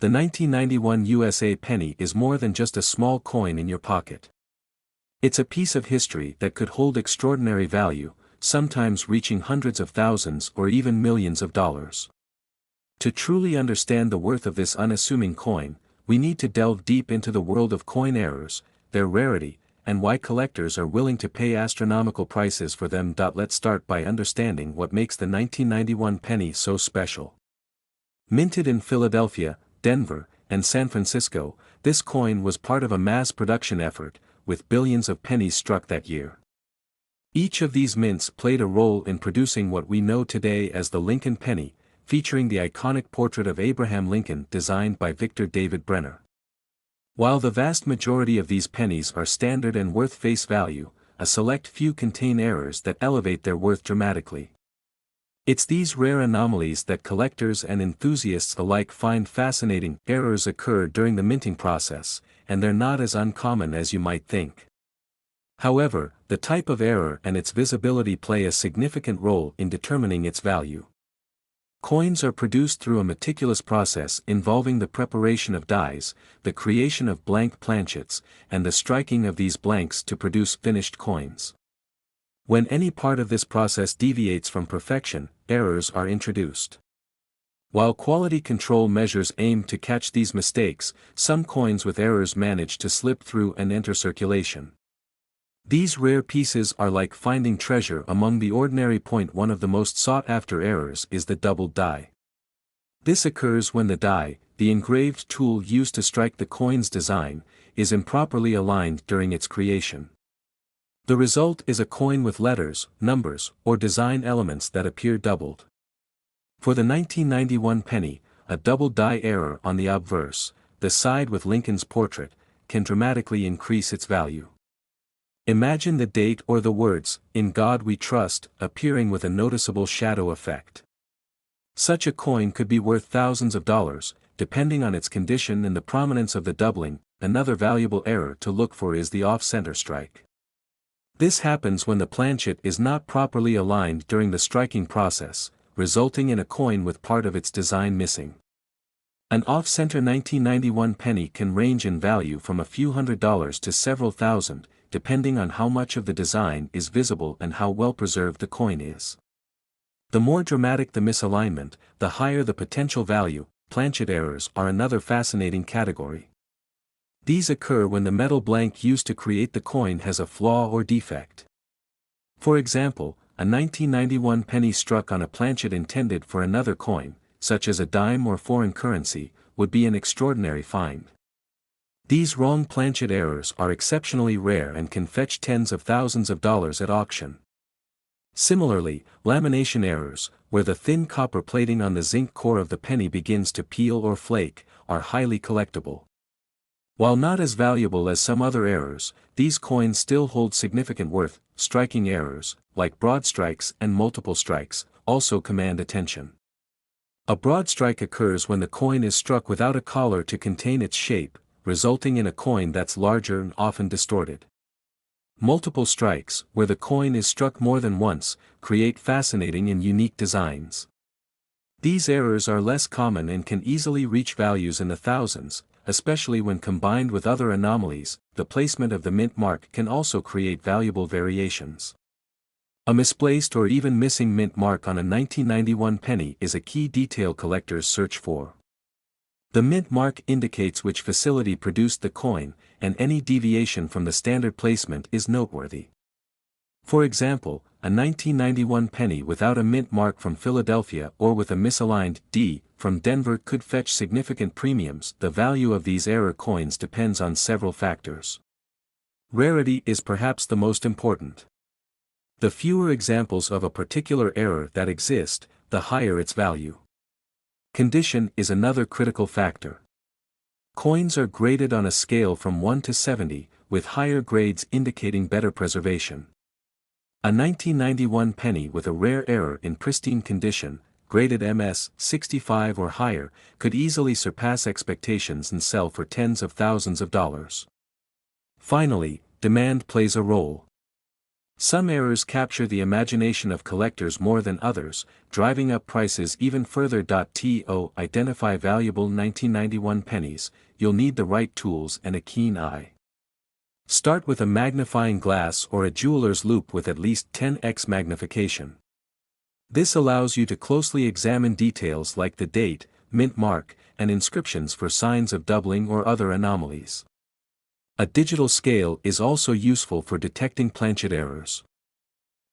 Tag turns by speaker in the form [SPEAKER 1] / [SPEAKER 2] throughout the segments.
[SPEAKER 1] The 1991 USA penny is more than just a small coin in your pocket. It's a piece of history that could hold extraordinary value, sometimes reaching hundreds of thousands or even millions of dollars. To truly understand the worth of this unassuming coin, we need to delve deep into the world of coin errors, their rarity, and why collectors are willing to pay astronomical prices for them. Let's start by understanding what makes the 1991 penny so special. Minted in Philadelphia, Denver, and San Francisco, this coin was part of a mass production effort, with billions of pennies struck that year. Each of these mints played a role in producing what we know today as the Lincoln penny, featuring the iconic portrait of Abraham Lincoln designed by Victor David Brenner. While the vast majority of these pennies are standard and worth face value, a select few contain errors that elevate their worth dramatically. It's these rare anomalies that collectors and enthusiasts alike find fascinating. Errors occur during the minting process, and they're not as uncommon as you might think. However, the type of error and its visibility play a significant role in determining its value. Coins are produced through a meticulous process involving the preparation of dies, the creation of blank planchets, and the striking of these blanks to produce finished coins. When any part of this process deviates from perfection, errors are introduced. While quality control measures aim to catch these mistakes, some coins with errors manage to slip through and enter circulation. These rare pieces are like finding treasure among the ordinary. One of the most sought-after errors is the doubled die. This occurs when the die, the engraved tool used to strike the coin's design, is improperly aligned during its creation. The result is a coin with letters, numbers, or design elements that appear doubled. For the 1991 penny, a doubled die error on the obverse, the side with Lincoln's portrait, can dramatically increase its value. Imagine the date or the words, "In God We Trust," appearing with a noticeable shadow effect. Such a coin could be worth thousands of dollars, depending on its condition and the prominence of the doubling. Another valuable error to look for is the off-center strike. This happens when the planchet is not properly aligned during the striking process, resulting in a coin with part of its design missing. An off-center 1991 penny can range in value from a few $100s to several thousand, depending on how much of the design is visible and how well preserved the coin is. The more dramatic the misalignment, the higher the potential value. Planchet errors are another fascinating category. These occur when the metal blank used to create the coin has a flaw or defect. For example, a 1991 penny struck on a planchet intended for another coin, such as a dime or foreign currency, would be an extraordinary find. These wrong planchet errors are exceptionally rare and can fetch tens of thousands of dollars at auction. Similarly, lamination errors, where the thin copper plating on the zinc core of the penny begins to peel or flake, are highly collectible. While not as valuable as some other errors, these coins still hold significant worth. Striking errors, like broad strikes and multiple strikes, also command attention. A broad strike occurs when the coin is struck without a collar to contain its shape, resulting in a coin that's larger and often distorted. Multiple strikes, where the coin is struck more than once, create fascinating and unique designs. These errors are less common and can easily reach values in the thousands, especially when combined with other anomalies. The placement of the mint mark can also create valuable variations. A misplaced or even missing mint mark on a 1991 penny is a key detail collectors search for. The mint mark indicates which facility produced the coin, and any deviation from the standard placement is noteworthy. For example, a 1991 penny without a mint mark from Philadelphia or with a misaligned D from Denver could fetch significant premiums. The value of these error coins depends on several factors. Rarity is perhaps the most important. The fewer examples of a particular error that exist, the higher its value. Condition is another critical factor. Coins are graded on a scale from 1 to 70, with higher grades indicating better preservation. A 1991 penny with a rare error in pristine condition, graded MS 65 or higher, could easily surpass expectations and sell for tens of thousands of dollars. Finally, demand plays a role. Some errors capture the imagination of collectors more than others, driving up prices even further. To identify valuable 1991 pennies, you'll need the right tools and a keen eye. Start with a magnifying glass or a jeweler's loupe with at least 10x magnification. This allows you to closely examine details like the date, mint mark, and inscriptions for signs of doubling or other anomalies. A digital scale is also useful for detecting planchet errors.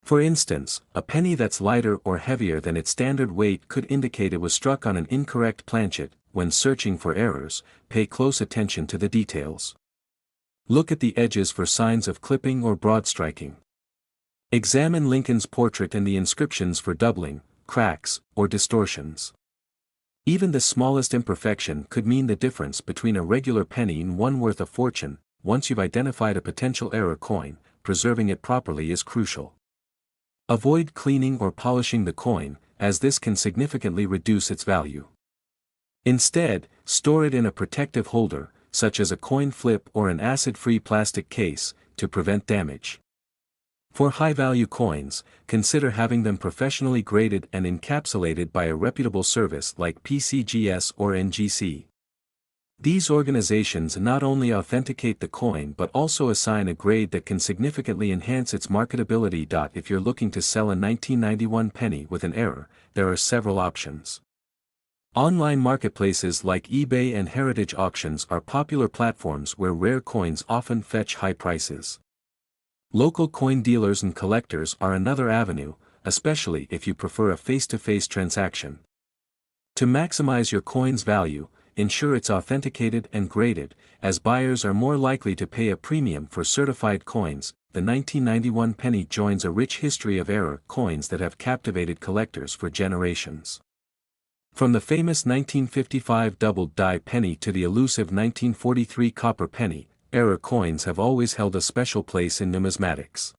[SPEAKER 1] For instance, a penny that's lighter or heavier than its standard weight could indicate it was struck on an incorrect planchet. When searching for errors, pay close attention to the details. Look at the edges for signs of clipping or broad striking. Examine Lincoln's portrait and the inscriptions for doubling, cracks, or distortions. Even the smallest imperfection could mean the difference between a regular penny and one worth a fortune. Once you've identified a potential error coin, preserving it properly is crucial. Avoid cleaning or polishing the coin, as this can significantly reduce its value. Instead, store it in a protective holder, such as a coin flip or an acid-free plastic case, to prevent damage. For high-value coins, consider having them professionally graded and encapsulated by a reputable service like PCGS or NGC. These organizations not only authenticate the coin but also assign a grade that can significantly enhance its marketability. If you're looking to sell a 1991 penny with an error, there are several options. Online marketplaces like eBay and heritage auctions are popular platforms where rare coins often fetch high prices. Local coin dealers and collectors are another avenue, especially if you prefer a face-to-face transaction. To maximize your coin's value, ensure it's authenticated and graded, as buyers are more likely to pay a premium for certified coins. The 1991 penny joins a rich history of error coins that have captivated collectors for generations. From the famous 1955 doubled die penny to the elusive 1943 copper penny, error coins have always held a special place in numismatics.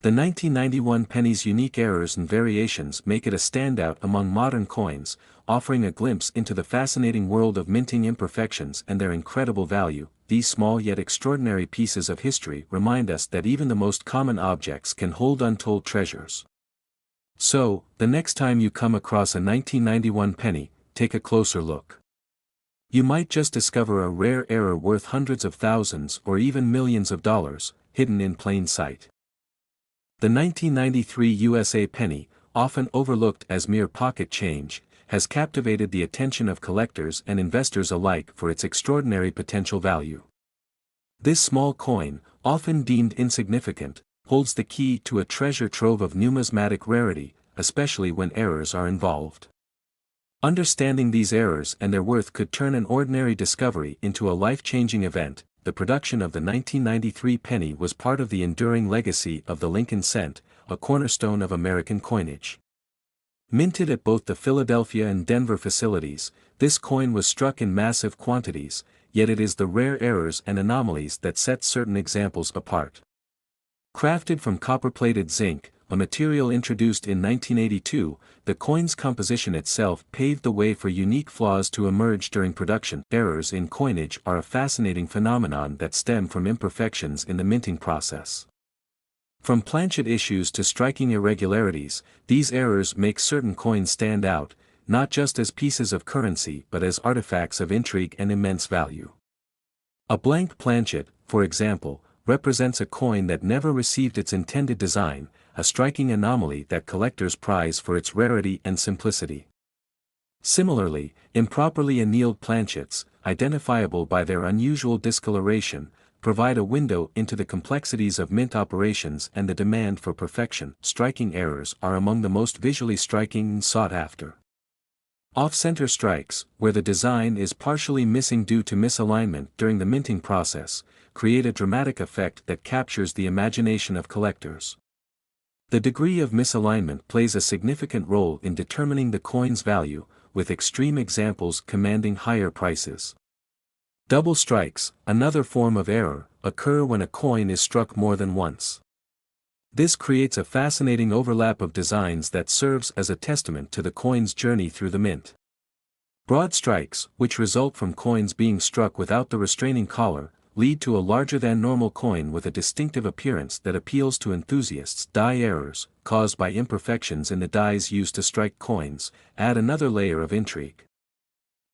[SPEAKER 1] The 1991 penny's unique errors and variations make it a standout among modern coins, offering a glimpse into the fascinating world of minting imperfections and their incredible value. These small yet extraordinary pieces of history remind us that even the most common objects can hold untold treasures. So, the next time you come across a 1991 penny, take a closer look. You might just discover a rare error worth hundreds of thousands or even millions of dollars, hidden in plain sight. The 1993 USA penny, often overlooked as mere pocket change, has captivated the attention of collectors and investors alike for its extraordinary potential value. This small coin, often deemed insignificant, holds the key to a treasure trove of numismatic rarity, especially when errors are involved. Understanding these errors and their worth could turn an ordinary discovery into a life-changing event. The production of the 1993 penny was part of the enduring legacy of the Lincoln cent, a cornerstone of American coinage. Minted at both the Philadelphia and Denver facilities, this coin was struck in massive quantities, yet it is the rare errors and anomalies that set certain examples apart. Crafted from copper-plated zinc, a material introduced in 1982, the coin's composition itself paved the way for unique flaws to emerge during production. Errors in coinage are a fascinating phenomenon that stem from imperfections in the minting process. From planchet issues to striking irregularities, these errors make certain coins stand out, not just as pieces of currency but as artifacts of intrigue and immense value. A blank planchet, for example, represents a coin that never received its intended design, a striking anomaly that collectors prize for its rarity and simplicity. Similarly, improperly annealed planchets, identifiable by their unusual discoloration, provide a window into the complexities of mint operations and the demand for perfection. Striking errors are among the most visually striking and sought after. Off-center strikes, where the design is partially missing due to misalignment during the minting process, create a dramatic effect that captures the imagination of collectors. The degree of misalignment plays a significant role in determining the coin's value, with extreme examples commanding higher prices. Double strikes, another form of error, occur when a coin is struck more than once. This creates a fascinating overlap of designs that serves as a testament to the coin's journey through the mint. Broad strikes, which result from coins being struck without the restraining collar, lead to a larger-than-normal coin with a distinctive appearance that appeals to enthusiasts. Die errors, caused by imperfections in the dies used to strike coins, add another layer of intrigue.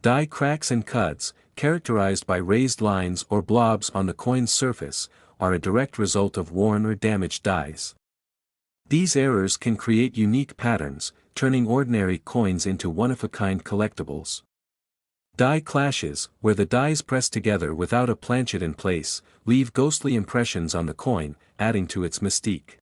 [SPEAKER 1] Die cracks and cuts, characterized by raised lines or blobs on the coin's surface, are a direct result of worn or damaged dies. These errors can create unique patterns, turning ordinary coins into one-of-a-kind collectibles. Die clashes, where the dies press together without a planchet in place, leave ghostly impressions on the coin, adding to its mystique.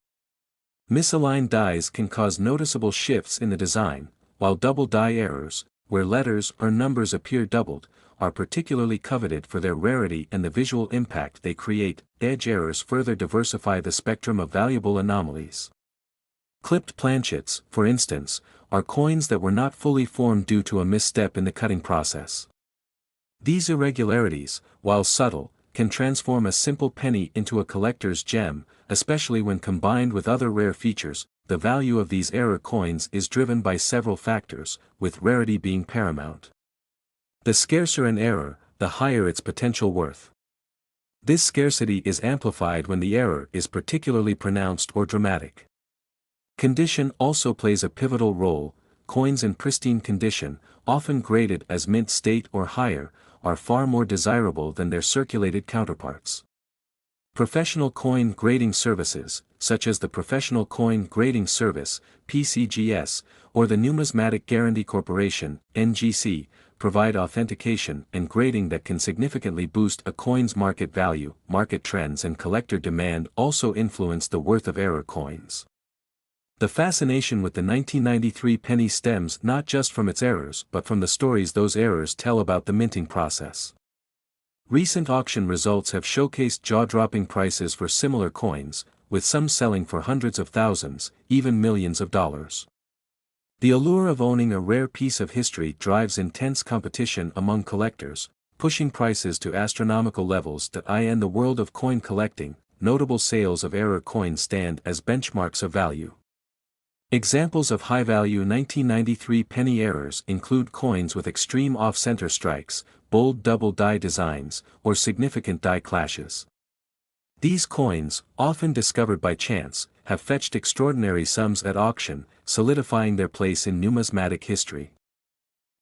[SPEAKER 1] Misaligned dies can cause noticeable shifts in the design, while double die errors, where letters or numbers appear doubled, are particularly coveted for their rarity and the visual impact they create. Edge errors further diversify the spectrum of valuable anomalies. Clipped planchets, for instance, are coins that were not fully formed due to a misstep in the cutting process. These irregularities, while subtle, can transform a simple penny into a collector's gem, especially when combined with other rare features. The value of these error coins is driven by several factors, with rarity being paramount. The scarcer an error, the higher its potential worth. This scarcity is amplified when the error is particularly pronounced or dramatic. Condition also plays a pivotal role. Coins in pristine condition, often graded as mint state or higher, are far more desirable than their circulated counterparts. Professional coin grading services, such as the Professional Coin Grading Service, PCGS, or the Numismatic Guarantee Corporation, NGC, provide authentication and grading that can significantly boost a coin's market value. Market trends and collector demand also influence the worth of error coins. The fascination with the 1993 penny stems not just from its errors but from the stories those errors tell about the minting process. Recent auction results have showcased jaw-dropping prices for similar coins, with some selling for hundreds of thousands, even millions of dollars. The allure of owning a rare piece of history drives intense competition among collectors, pushing prices to astronomical levels. In the world of coin collecting, notable sales of error coins stand as benchmarks of value. Examples of high-value 1993 penny errors include coins with extreme off-center strikes, bold double die designs, or significant die clashes. These coins, often discovered by chance, have fetched extraordinary sums at auction, solidifying their place in numismatic history.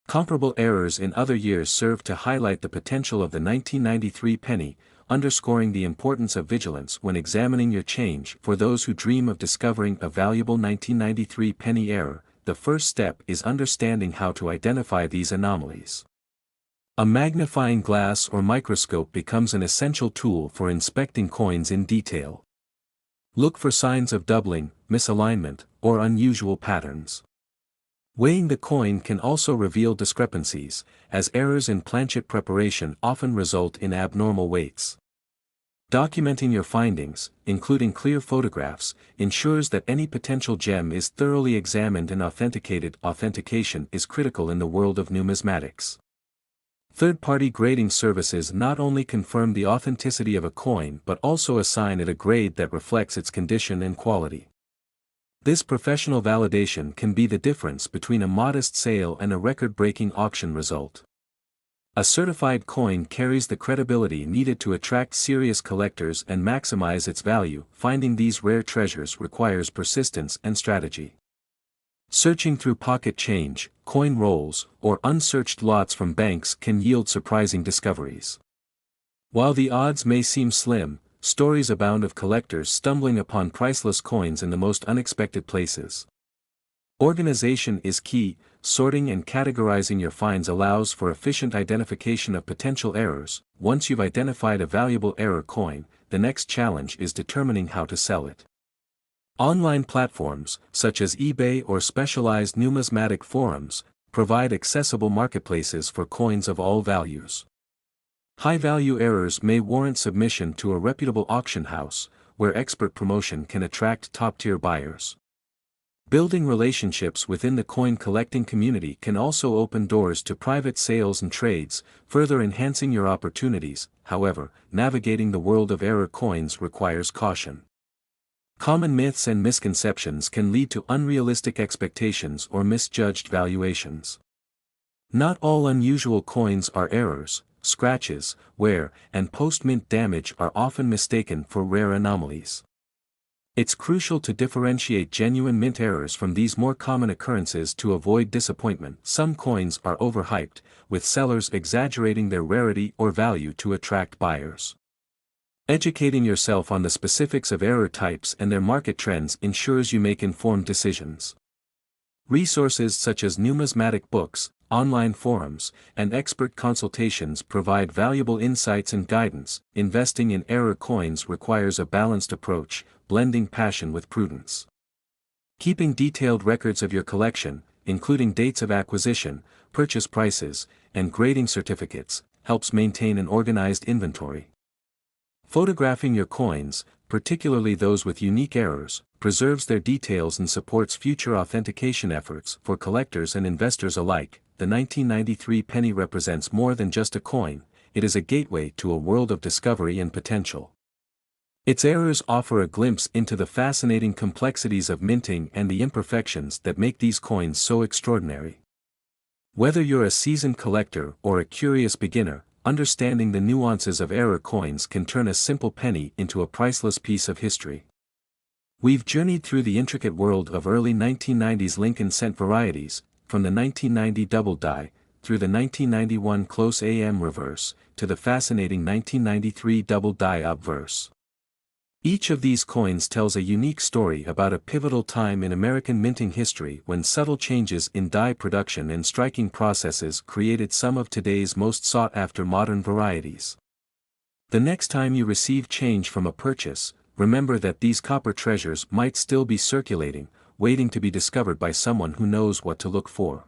[SPEAKER 1] Comparable errors in other years serve to highlight the potential of the 1993 penny, underscoring the importance of vigilance when examining your change. For those who dream of discovering a valuable 1993 penny error, the first step is understanding how to identify these anomalies. A magnifying glass or microscope becomes an essential tool for inspecting coins in detail. Look for signs of doubling, misalignment, or unusual patterns. Weighing the coin can also reveal discrepancies, as errors in planchet preparation often result in abnormal weights. Documenting your findings, including clear photographs, ensures that any potential gem is thoroughly examined and authenticated. Authentication is critical in the world of numismatics. Third-party grading services not only confirm the authenticity of a coin but also assign it a grade that reflects its condition and quality. This professional validation can be the difference between a modest sale and a record-breaking auction result. A certified coin carries the credibility needed to attract serious collectors and maximize its value. Finding these rare treasures requires persistence and strategy. Searching through pocket change, coin rolls, or unsearched lots from banks can yield surprising discoveries. While the odds may seem slim, stories abound of collectors stumbling upon priceless coins in the most unexpected places. Organization is key. Sorting and categorizing your finds allows for efficient identification of potential errors. Once you've identified a valuable error coin, the next challenge is determining how to sell it. Online platforms, such as eBay or specialized numismatic forums, provide accessible marketplaces for coins of all values. High-value errors may warrant submission to a reputable auction house, where expert promotion can attract top-tier buyers. Building relationships within the coin collecting community can also open doors to private sales and trades, further enhancing your opportunities. However, navigating the world of error coins requires caution. Common myths and misconceptions can lead to unrealistic expectations or misjudged valuations. Not all unusual coins are errors. scratches, wear, and post-mint damage are often mistaken for rare anomalies. It's crucial to differentiate genuine mint errors from these more common occurrences to avoid disappointment. Some coins are overhyped, with sellers exaggerating their rarity or value to attract buyers. Educating yourself on the specifics of error types and their market trends ensures you make informed decisions. Resources such as numismatic books, online forums, and expert consultations provide valuable insights and guidance. Investing in error coins requires a balanced approach, blending passion with prudence. Keeping detailed records of your collection, including dates of acquisition, purchase prices, and grading certificates, helps maintain an organized inventory. Photographing your coins, particularly those with unique errors, preserves their details and supports future authentication efforts for collectors and investors alike. The 1993 penny represents more than just a coin, it is a gateway to a world of discovery and potential. Its errors offer a glimpse into the fascinating complexities of minting and the imperfections that make these coins so extraordinary. Whether you're a seasoned collector or a curious beginner, understanding the nuances of error coins can turn a simple penny into a priceless piece of history. We've journeyed through the intricate world of early 1990s Lincoln cent varieties, from the 1990 double die, through the 1991 close AM reverse, to the fascinating 1993 double die obverse. Each of these coins tells a unique story about a pivotal time in American minting history when subtle changes in die production and striking processes created some of today's most sought-after modern varieties. The next time you receive change from a purchase, remember that these copper treasures might still be circulating, waiting to be discovered by someone who knows what to look for.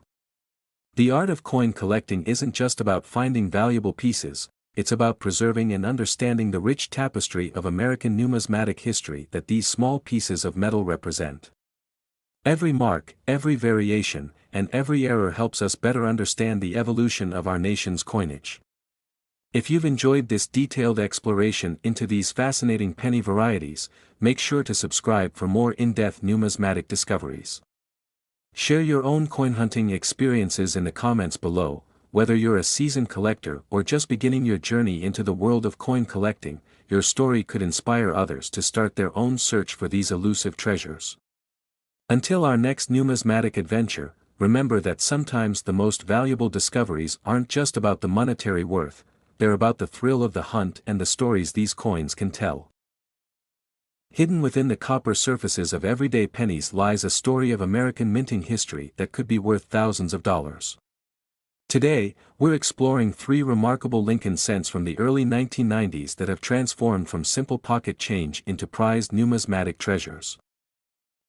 [SPEAKER 1] The art of coin collecting isn't just about finding valuable pieces, it's about preserving and understanding the rich tapestry of American numismatic history that these small pieces of metal represent. Every mark, every variation, and every error helps us better understand the evolution of our nation's coinage. If you've enjoyed this detailed exploration into these fascinating penny varieties, make sure to subscribe for more in-depth numismatic discoveries. Share your own coin hunting experiences in the comments below. Whether you're a seasoned collector or just beginning your journey into the world of coin collecting, your story could inspire others to start their own search for these elusive treasures. Until our next numismatic adventure, remember that sometimes the most valuable discoveries aren't just about the monetary worth, they're about the thrill of the hunt and the stories these coins can tell. Hidden within the copper surfaces of everyday pennies lies a story of American minting history that could be worth thousands of dollars. Today, we're exploring three remarkable Lincoln cents from the early 1990s that have transformed from simple pocket change into prized numismatic treasures.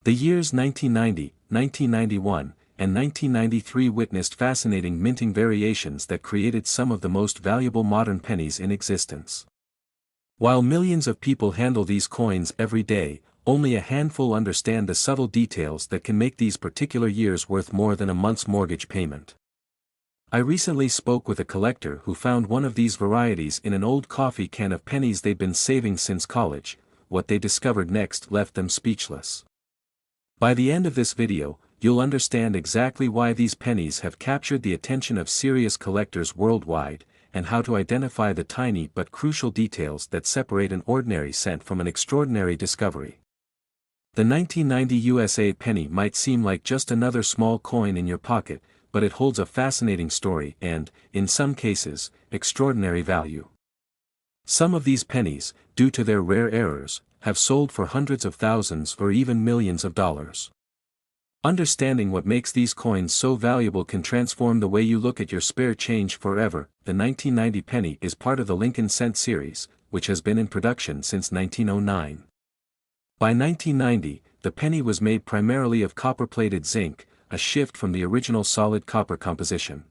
[SPEAKER 1] The years 1990, 1991, and 1993 witnessed fascinating minting variations that created some of the most valuable modern pennies in existence. While millions of people handle these coins every day, only a handful understand the subtle details that can make these particular years worth more than a month's mortgage payment. I recently spoke with a collector who found one of these varieties in an old coffee can of pennies they'd been saving since college. What they discovered next left them speechless. By the end of this video, you'll understand exactly why these pennies have captured the attention of serious collectors worldwide, and how to identify the tiny but crucial details that separate an ordinary cent from an extraordinary discovery. The 1990 USA penny might seem like just another small coin in your pocket, but it holds a fascinating story and, in some cases, extraordinary value. Some of these pennies, due to their rare errors, have sold for hundreds of thousands or even millions of dollars. Understanding what makes these coins so valuable can transform the way you look at your spare change forever. The 1990 penny is part of the Lincoln Cent series, which has been in production since 1909. By 1990, the penny was made primarily of copper-plated zinc, a shift from the original solid copper composition.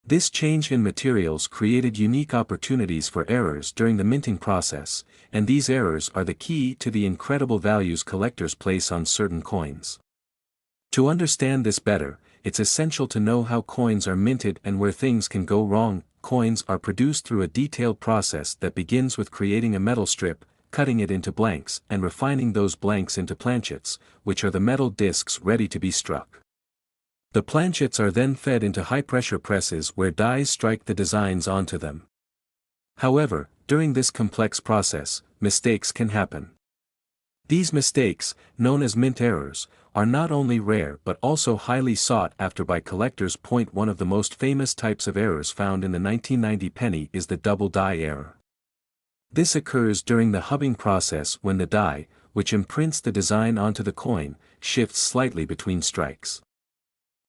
[SPEAKER 1] This change in materials created unique opportunities for errors during the minting process, and these errors are the key to the incredible values collectors place on certain coins. To understand this better, it's essential to know how coins are minted and where things can go wrong. Coins are produced through a detailed process that begins with creating a metal strip, cutting it into blanks, and refining those blanks into planchets, which are the metal discs ready to be struck. The planchets are then fed into high-pressure presses where dies strike the designs onto them. However, during this complex process, mistakes can happen. These mistakes, known as mint errors, are not only rare but also highly sought after by collectors. One of the most famous types of errors found in the 1990 penny is the double die error. This occurs during the hubbing process when the die, which imprints the design onto the coin, shifts slightly between strikes.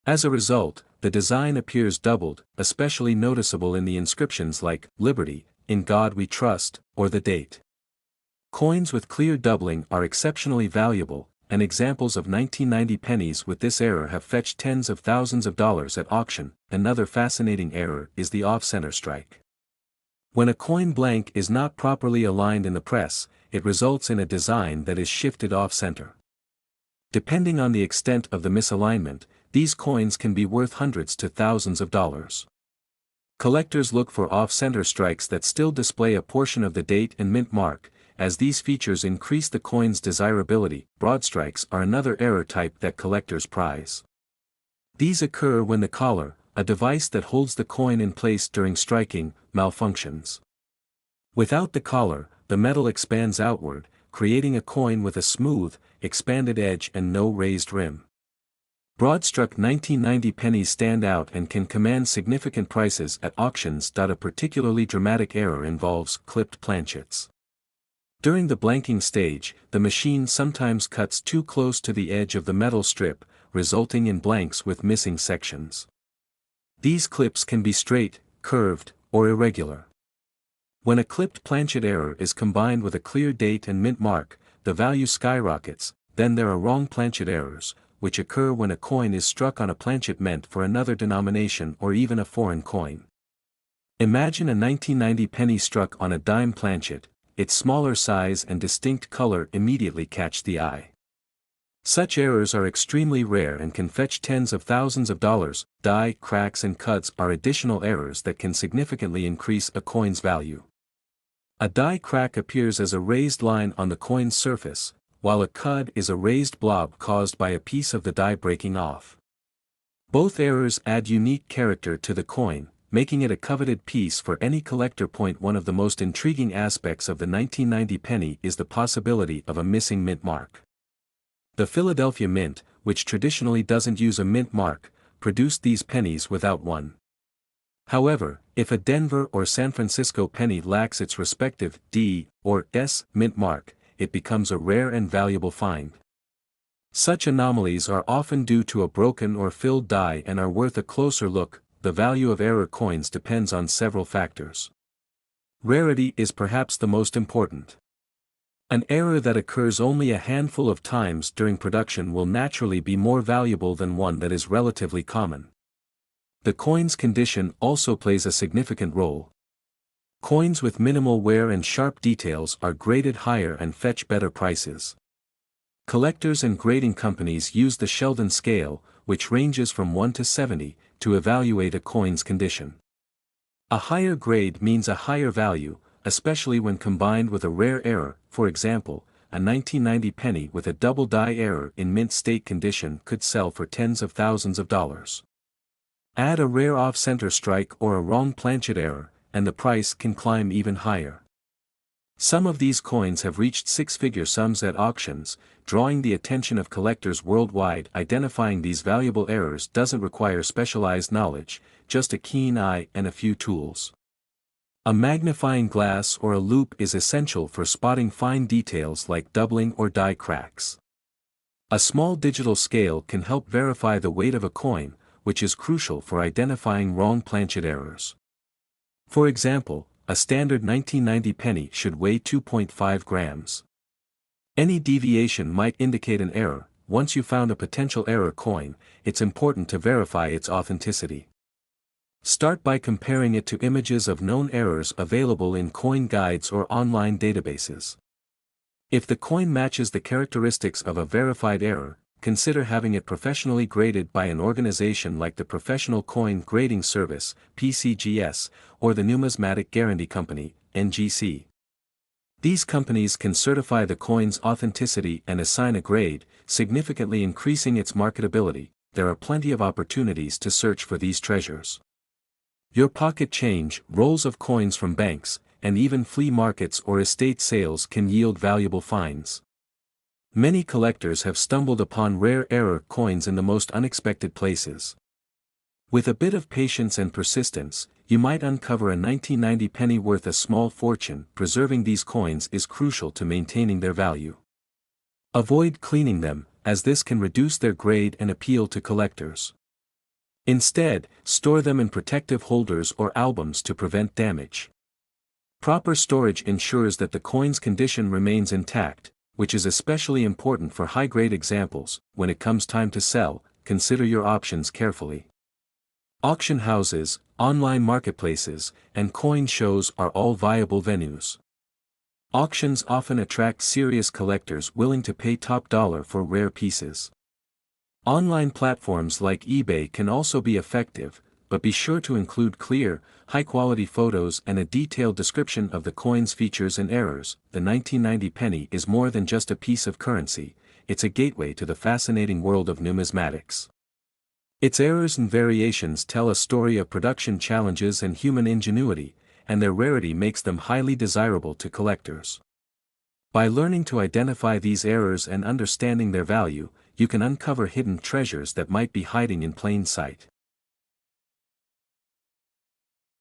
[SPEAKER 1] As a result, the design appears doubled, especially noticeable in the inscriptions like "Liberty," "In God We Trust," or the date. Coins with clear doubling are exceptionally valuable, and examples of 1990 pennies with this error have fetched tens of thousands of dollars at auction. Another fascinating error is the off-center strike. When a coin blank is not properly aligned in the press, it results in a design that is shifted off-center. Depending on the extent of the misalignment, these coins can be worth hundreds to thousands of dollars. Collectors look for off-center strikes that still display a portion of the date and mint mark, as these features increase the coin's desirability. Broad strikes are another error type that collectors prize. These occur when the collar, a device that holds the coin in place during striking, malfunctions. Without the collar, the metal expands outward, creating a coin with a smooth, expanded edge and no raised rim. Broad-struck 1990 pennies stand out and can command significant prices at auctions. A particularly dramatic error involves clipped planchets. During the blanking stage, the machine sometimes cuts too close to the edge of the metal strip, resulting in blanks with missing sections. These clips can be straight, curved, or irregular. When a clipped planchet error is combined with a clear date and mint mark, the value skyrockets. Then there are wrong planchet errors, which occur when a coin is struck on a planchet meant for another denomination or even a foreign coin. Imagine a 1990 penny struck on a dime planchet. Its smaller size and distinct color immediately catch the eye. Such errors are extremely rare and can fetch tens of thousands of dollars. Die cracks and cuts are additional errors that can significantly increase a coin's value. A die crack appears as a raised line on the coin's surface, while a cud is a raised blob caused by a piece of the die breaking off. Both errors add unique character to the coin, making it a coveted piece for any collector. One of the most intriguing aspects of the 1990 penny is the possibility of a missing mint mark. The Philadelphia Mint, which traditionally doesn't use a mint mark, produced these pennies without one. However, if a Denver or San Francisco penny lacks its respective D or S mint mark, it becomes a rare and valuable find. Such anomalies are often due to a broken or filled die and are worth a closer look. The value of error coins depends on several factors. Rarity is perhaps the most important. An error that occurs only a handful of times during production will naturally be more valuable than one that is relatively common. The coin's condition also plays a significant role. Coins with minimal wear and sharp details are graded higher and fetch better prices. Collectors and grading companies use the Sheldon scale, which ranges from 1 to 70, to evaluate a coin's condition. A higher grade means a higher value, especially when combined with a rare error. For example, a 1990 penny with a double die error in mint state condition could sell for tens of thousands of dollars. Add a rare off-center strike or a wrong planchet error, and the price can climb even higher. Some of these coins have reached six-figure sums at auctions, drawing the attention of collectors worldwide. Identifying these valuable errors doesn't require specialized knowledge, just a keen eye and a few tools. A magnifying glass or a loupe is essential for spotting fine details like doubling or die cracks. A small digital scale can help verify the weight of a coin, which is crucial for identifying wrong planchet errors. For example, a standard 1990 penny should weigh 2.5 grams. Any deviation might indicate an error. Once you found a potential error coin, it's important to verify its authenticity. Start by comparing it to images of known errors available in coin guides or online databases. If the coin matches the characteristics of a verified error, consider having it professionally graded by an organization like the Professional Coin Grading Service, PCGS, or the Numismatic Guarantee Company, NGC. These companies can certify the coin's authenticity and assign a grade, significantly increasing its marketability. there are plenty of opportunities to search for these treasures. Your pocket change, rolls of coins from banks, and even flea markets or estate sales can yield valuable finds. Many collectors have stumbled upon rare error coins in the most unexpected places. With a bit of patience and persistence, you might uncover a 1990 penny worth a small fortune. Preserving these coins is crucial to maintaining their value. Avoid cleaning them, as this can reduce their grade and appeal to collectors. Instead, store them in protective holders or albums to prevent damage. Proper storage ensures that the coin's condition remains intact, which is especially important for high-grade examples. When it comes time to sell, consider your options carefully. Auction houses, online marketplaces, and coin shows are all viable venues. Auctions often attract serious collectors willing to pay top dollar for rare pieces. Online platforms like eBay can also be effective, but be sure to include clear, high-quality photos and a detailed description of the coin's features and errors. The 1990 penny is more than just a piece of currency, it's a gateway to the fascinating world of numismatics. Its errors and variations tell a story of production challenges and human ingenuity, and their rarity makes them highly desirable to collectors. By learning to identify these errors and understanding their value, you can uncover hidden treasures that might be hiding in plain sight.